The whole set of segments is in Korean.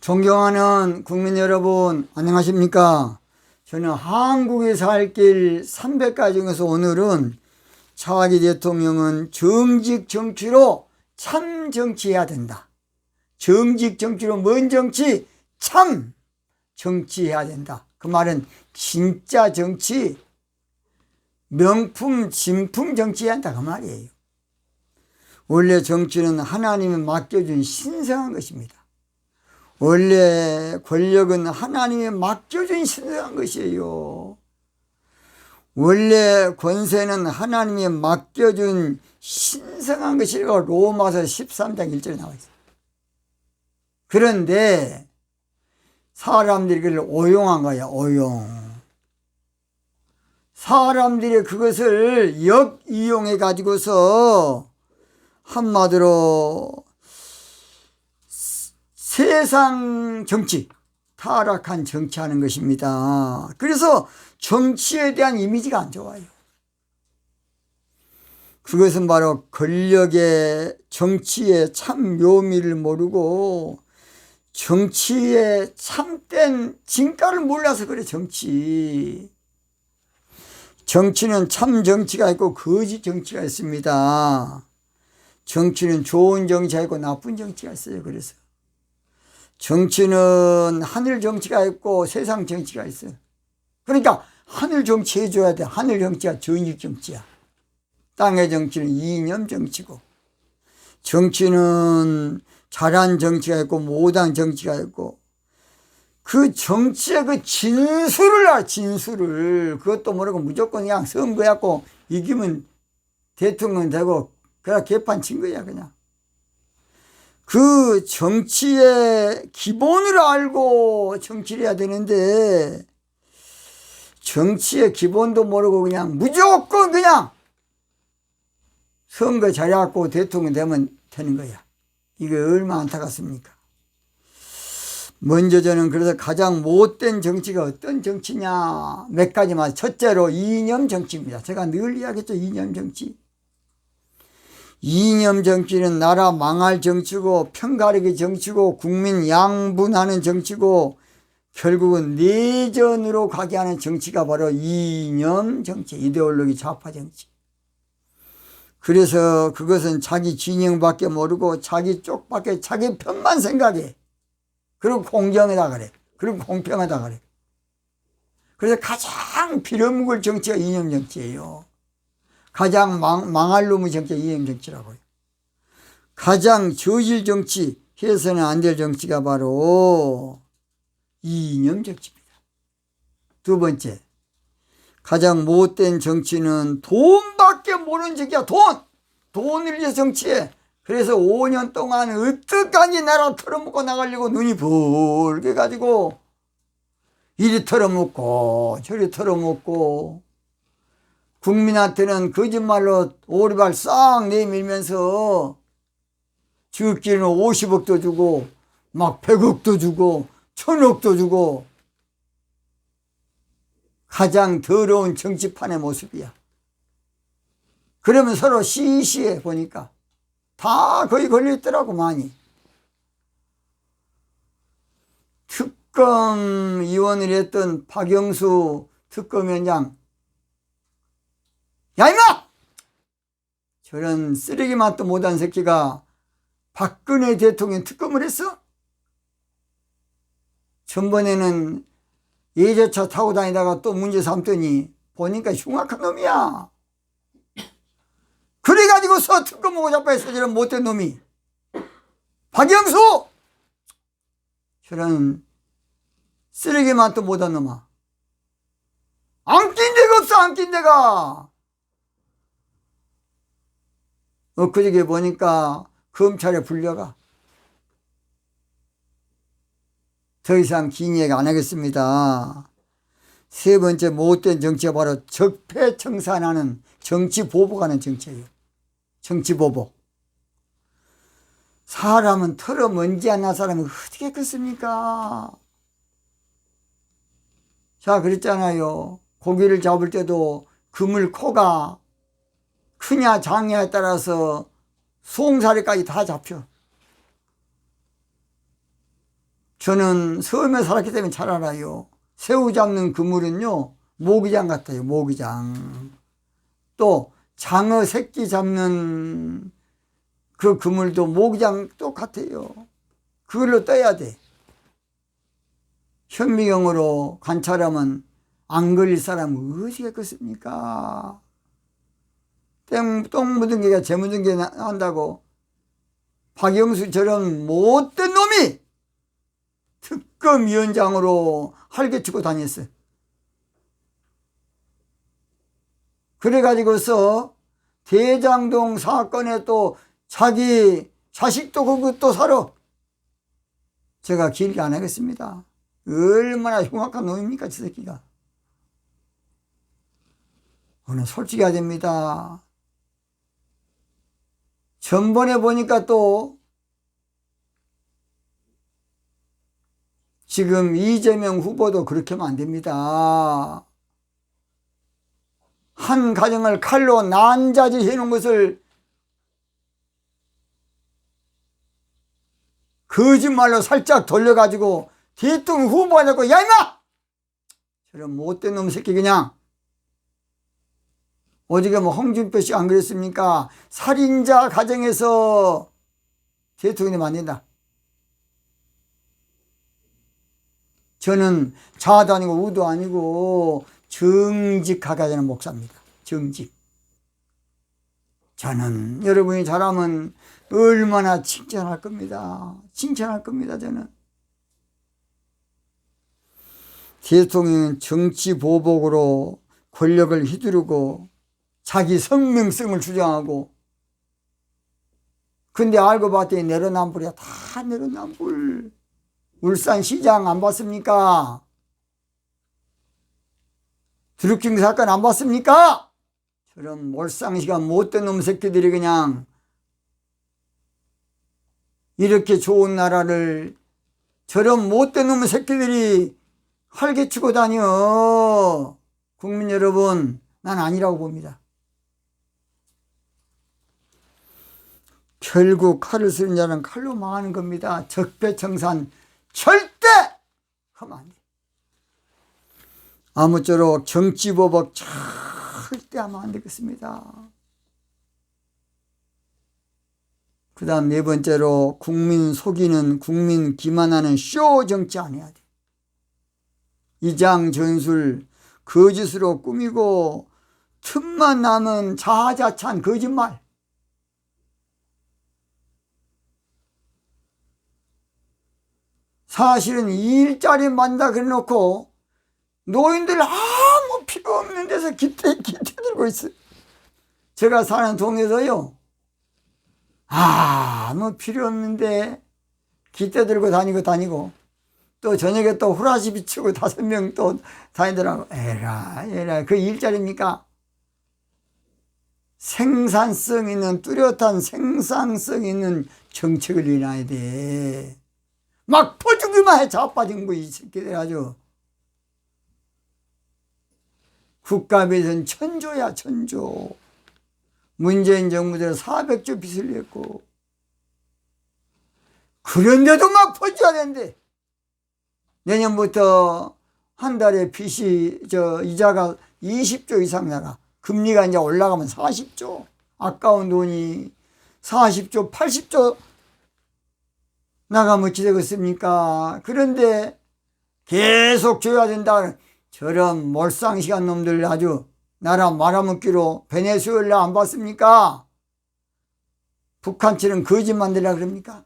존경하는 국민 여러분, 안녕하십니까? 저는 한국에 살 길 300가지 중에서 오늘은 차기 대통령은 정직 정치로 참 정치해야 된다. 정직 정치로 뭔 정치? 참 정치해야 된다. 그 말은 진짜 정치, 명품, 진품 정치해야 한다. 그 말이에요. 원래 정치는 하나님이 맡겨준 신성한 것입니다. 원래 권력은 하나님이 맡겨준 신성한 것이에요. 원래 권세는 하나님이 맡겨준 신성한 것이라고 로마서 13장 1절에 나와 있어요. 그런데 사람들이 그걸 오용한 거야, 오용. 사람들이 그것을 역이용해 가지고서 한마디로 세상 정치, 타락한 정치하는 것입니다. 그래서 정치에 대한 이미지가 안 좋아요. 그것은 바로 권력의 정치의 참 묘미를 모르고 정치의 참된 진가를 몰라서 그래. 정치는 참 정치가 있고 거짓 정치가 있습니다. 정치는 좋은 정치가 있고 나쁜 정치가 있어요. 그래서 정치는 하늘 정치가 있고 세상 정치가 있어요. 그러니까 하늘 정치 해줘야 돼. 하늘 정치가 정직 정치야. 땅의 정치는 이념 정치고, 정치는 잘한 정치가 있고 못한 정치가 있고, 그 정치의 그 진수를 알아. 진수를. 그것도 모르고 무조건 그냥 선거해갖고 이기면 대통령 되고 그냥 개판 친 거야. 그냥 그 정치의 기본을 알고 정치를 해야 되는데 정치의 기본도 모르고 그냥 무조건 그냥 선거 잘해갖고 대통령 되면 되는 거야. 이게 얼마나 안타깝습니까? 먼저 저는 그래서 가장 못된 정치가 어떤 정치냐 몇 가지만. 첫째로 이념 정치입니다. 제가 늘 이야기했죠. 이념 정치. 이념 정치는 나라 망할 정치고 편가르기 정치고 국민 양분하는 정치고 결국은 내전으로 가게 하는 정치가 바로 이념 정치, 이데올로기 좌파 정치. 그래서 그것은 자기 진영밖에 모르고 자기 쪽밖에 자기 편만 생각해. 그리고 공정하다 그래. 그리고 공평하다 그래. 그래서 가장 빌어먹을 정치가 이념 정치예요. 가장 망할 놈의 정치가 이념 정치라고요. 가장 저질 정치, 해서는 안 될 정치가 바로 이념 정치입니다. 두 번째, 가장 못된 정치는 돈밖에 모르는 정치야. 돈을 위해서 정치해. 그래서 5년 동안 어떡하니 나라 털어먹고 나가려고 눈이 붉게 가지고 이리 털어먹고 저리 털어먹고 국민한테는 거짓말로 오리발 싹 내밀면서 지극기는 50억도 주고 막 100억도 주고 1000억도 주고 가장 더러운 정치판의 모습이야. 그러면 서로 시시해 보니까 다 거의 걸려있더라고. 많이. 특검위원을 했던 박영수 특검위원장, 야 임마! 저런 쓰레기 맛도 못한 새끼가 박근혜 대통령 특검을 했어? 전번에는 예제차 타고 다니다가 또 문제 삼더니 보니까 흉악한 놈이야. 그래가지고서 특검 보고 자빠졌어. 저런 못된 놈이 박영수! 저런 쓰레기 맛도 못한 놈아. 안 낀 데가 없어. 안 낀 데가. 엊그저께 보니까 검찰에 불려가. 더 이상 긴 이야기 안 하겠습니다. 세 번째 못된 정치가 바로 적폐청산하는 정치보복하는 정치예요. 정치보복. 사람은 털어 먼지 안 난 사람은 어떻게 컸습니까? 자, 그랬잖아요. 고기를 잡을 때도 그물 코가 크냐 작냐에 따라서 송사리까지 다 잡혀. 저는 섬에 살았기 때문에 잘 알아요. 새우 잡는 그물은요, 모기장 같아요, 모기장. 또 장어 새끼 잡는 그 그물도 모기장 똑같아요. 그걸로 떠야 돼. 현미경으로 관찰하면 안 걸릴 사람은 어디가 있겠습니까? 똥 묻은 개가 재 묻은 개 한다고 박영수 저런 못된 놈이 특검위원장으로 활개치고 다녔어요. 그래가지고서 대장동 사건에 또 자기 자식도 그것도 사러 제가 길게 안 하겠습니다. 얼마나 흉악한 놈입니까, 저 새끼가. 오늘 솔직히 해야 됩니다. 전번에 보니까 또 지금 이재명 후보도 그렇게 하면 안 됩니다. 한 가정을 칼로 난자지 해놓은 것을 거짓말로 살짝 돌려가지고 대통령 후보가 자꾸 야 임마! 저런 못된 놈 새끼 그냥. 어디가 뭐 홍준표 씨 안 그랬습니까? 살인자 가정에서 대통령이 만든다. 저는 자아도 아니고 우도 아니고 정직하게 하자는 목사입니다. 정직. 저는 여러분이 잘하면 얼마나 칭찬할 겁니다. 칭찬할 겁니다. 저는. 대통령은 정치 보복으로 권력을 휘두르고 자기 성명성을 주장하고, 근데 알고 봤더니 내로남불이야. 다 내로남불. 울산시장 안 봤습니까? 드루킹 사건 안 봤습니까? 저런 몰상시간 못된 놈 새끼들이 그냥 이렇게 좋은 나라를 저런 못된 놈 새끼들이 활개치고 다녀. 국민 여러분, 난 아니라고 봅니다. 결국 칼을 쓰는 자는 칼로 망하는 겁니다. 적폐청산 절대 하면 안 돼. 아무쪼록 정치보복 절대 하면 안 되겠습니다. 그 다음 네 번째로 국민 속이는, 국민 기만하는 쇼 정치 안 해야 돼. 이장 전술 거짓으로 꾸미고 틈만 나면 자아자찬 거짓말. 사실은 일자리 만다 그래 놓고 노인들 아무 필요 없는 데서 기대 들고 있어요. 제가 사는 동네에서요, 아무 필요 없는데 기대 들고 다니고 또 저녁에 또 후라시 비치고 5명 또 다니더라고. 에라 그 일자리입니까? 생산성 있는, 뚜렷한 생산성 있는 정책을 이뤄야 돼. 막 퍼주기만 해. 자빠진 거 이 새끼들 아주. 국가비선 천조야, 천조. 문재인 정부대로 400조 빚을 냈고, 그런데도 막 퍼줘야 되는데, 내년부터 한 달에 빚이, 이자가 20조 이상 나가. 금리가 이제 올라가면 40조. 아까운 돈이 40조, 80조 나가면 어찌 되겠습니까? 그런데 계속 줘야 된다. 저런 몰상시간 놈들 아주 나라 말아먹기로 베네수엘라 안 봤습니까? 북한처럼 거짓 만들라 그럽니까?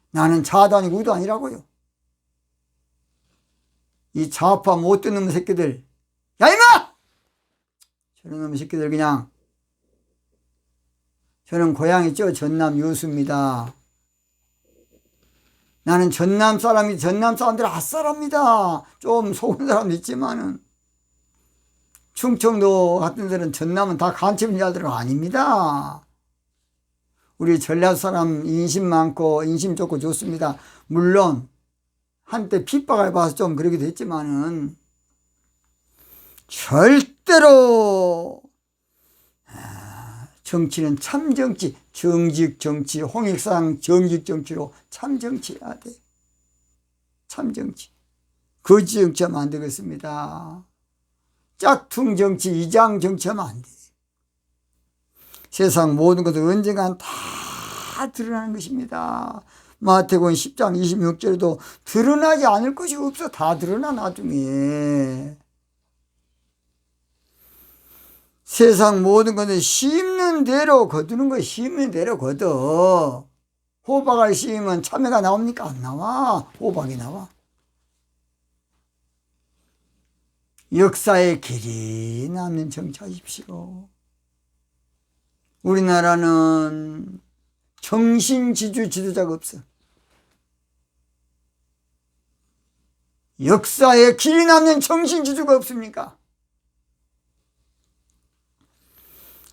나는 자도 아니고 우도 아니라고요. 이 좌파 못된 놈 새끼들, 야 임마! 저런 놈 새끼들 그냥. 저는 고향이 전남 여수입니다. 나는 전남 사람이, 전남 사람들 아싸랍니다. 좀 속은 사람도 있지만은, 충청도 같은 데는 전남은 다 간첩인자들은 아닙니다. 우리 전라도 사람 인심 많고 인심 좋고 좋습니다. 물론 한때 핍박을 봐서 좀 그러기도 했지만은 절대로 정치는 참정치, 정직정치, 홍익상 정직정치로 참정치해야 돼. 참정치. 거지 정치하면 안 되겠습니다. 짝퉁 정치, 이장 정치하면 안 돼. 세상 모든 것은 언젠간 다 드러나는 것입니다. 마태복음 10장 26절에도 드러나지 않을 것이 없어. 다 드러나 나중에. 세상 모든 것은 심는 대로 거두는 거야. 심는 대로 거둬. 호박을 심으면 참외가 나옵니까? 안 나와. 호박이 나와. 역사의 길이 남는 정치하십시오. 우리나라는 정신지주 지도자가 없어. 역사의 길이 남는 정신지주가 없습니까?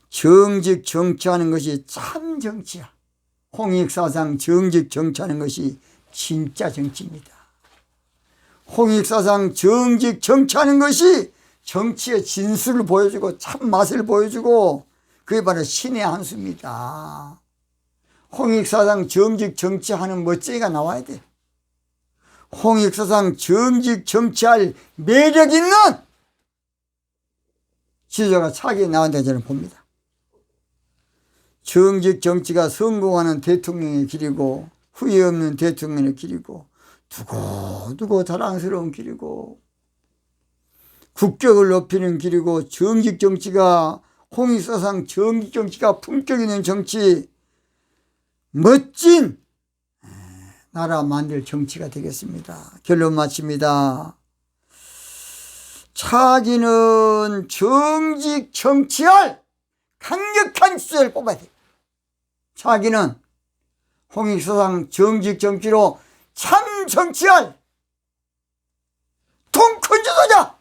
정직 정치하는 것이 참 정치야. 홍익사상 정직 정치하는 것이 진짜 정치입니다. 홍익사상 정직 정치하는 것이 정치의 진수를 보여주고 참 맛을 보여주고 그게 바로 신의 한 수입니다. 홍익사상 정직 정치하는 멋쟁이가 나와야 돼. 홍익사상 정직 정치할 매력 있는 지도자가 차기 나온다고 저는 봅니다. 정직 정치가 성공하는 대통령의 길이고 후회 없는 대통령의 길이고 두고두고 자랑스러운 길이고 국격을 높이는 길이고 정직 정치가 홍익사상 정직 정치가 품격 있는 정치 멋진 나라 만들 정치가 되겠습니다. 결론 마칩니다. 차기는 정직 정치할 강력한 지도자를 뽑아야 돼요. 차기는 홍익사상 정직 정치로 참 정치할 통 큰 지도자,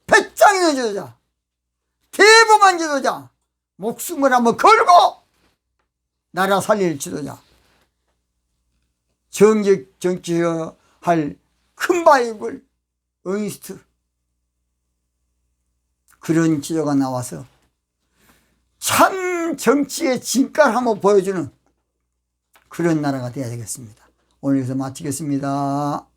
배짱 있는 지도자, 대범한 지도자, 목숨을 한번 걸고 나라 살릴 지도자, 정직 정치할 큰 바이블, 어니스트 그런 지도가 나와서 참 정치의 진가를 한번 보여주는 그런 나라가 되어야 되겠습니다. 오늘 여기서 마치겠습니다.